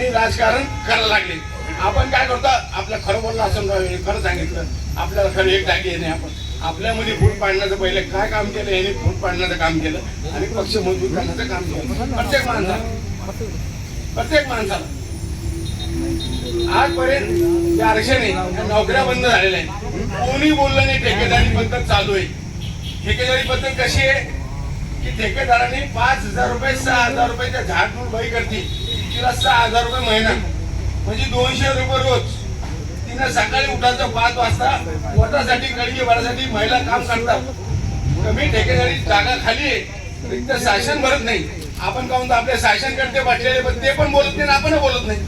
आणि राजकारण करायला लागले. आपण काय करतो, आपलं खरं बोललं असं खरं सांगितलं, आपल्याला खरं एक जागी येणे. आपण आपल्यामध्ये फूट पाडण्याचं पहिले काय काम केलं, यांनी फूट पाडण्याचं काम केलं आणि पक्ष मजबूत करण्याचं काम केलं. प्रत्येक माणसाला आजपर्यंत त्या आरक्षण नोकऱ्या बंद झालेल्या आहेत. कोणी बोललं नाही. ठेकेदारी पद्धत चालू आहे. ठेकेदारी पद्धत कशी आहे की ठेकेदाराने 5,000 रुपये 6,000 रुपयाच्या झाडून बाई करते, तिला 6,000 रुपये महिना म्हणजे 200 रुपये रोज. तिनं सकाळी उठायचं 5 वाजता, पोटासाठी कणगी भरासाठी महिला काम करतात. कमी ठेकेदारी जागा खाली आहे, तर शासन भरत नाही. आपण का म्हणतो आपले शासन करते बसलेले, पण ते पण बोलत नाही, आपण बोलत नाही.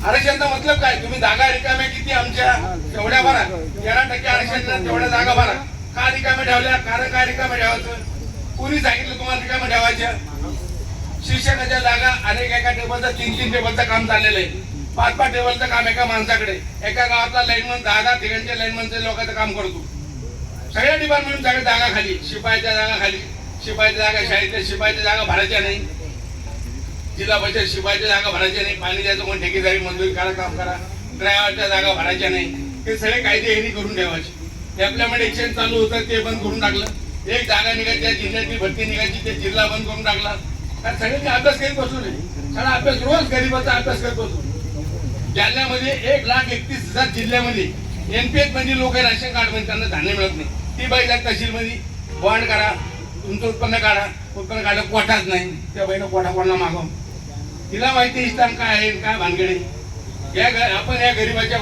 आरक्षणाचा मतलब काय? तुम्ही जागा रिकाम्या किती आमच्या तेवढ्या भरा. 13% आरक्षण तेवढ्या जागा भरा. का रिकाम्या ठेवल्या? कारण काय रिकाम्या ठेवायचं? कोणी सांगितलं तुम्हाला रिकाम्या ठेवायच्या? शिक्षकाच्या जागा अनेक एका टेबलचं 3-3 टेबलचं काम चाललेलं आहे. 5-5 टेबलचं काम एका माणसाकडे. एका गावातला लाईनमन 10-10 ठिकाणच्या लाईनमनचे लोकांचं काम करतो. सगळ्या डिपार्टमेंट सगळ्या जागा खाली. शिपायाच्या जागा खाली. शिपायाच्या जागा, शाळेतल्या शिपायाच्या जागा भरायच्या नाही. जिल्हा परिषद शिपायाच्या जागा भरायच्या नाही. पाणी द्यायचं कोण ठेकेदारी मंजुरी करा, काम करा. ड्रायव्हरच्या जागा भरायच्या नाही. हे सगळे कायदे यांनी करून ठेवायचे. हे आपल्याकडे एक्सचेंज चालू होतं, ते बंद करून टाकलं. एक जागा निघायची, त्या जिल्ह्यातली भरती निघायची, ते जिल्हा बंद करून टाकला. कारण सगळ्यांनी अभ्यास करीत बसू नये. सगळा अभ्यास रोज गरीबाचा अभ्यास करत बसू. जालन्यामध्ये 1,31,000 जिल्ह्यामध्ये NPS मध्ये लोक राशन कार्ड मध्ये त्यांना धान्य मिळत नाही. ती बाई जात तहसील मध्ये बॉन्ड करा, तुमचं उत्पन्न काढा. उत्पन्न काढलं कोठाच नाही. त्या बाईनं कोठा कोणाला मागव. तिला माहिती इस्लाम काय आहे, काय भानगडे. आपण या गरीबाच्या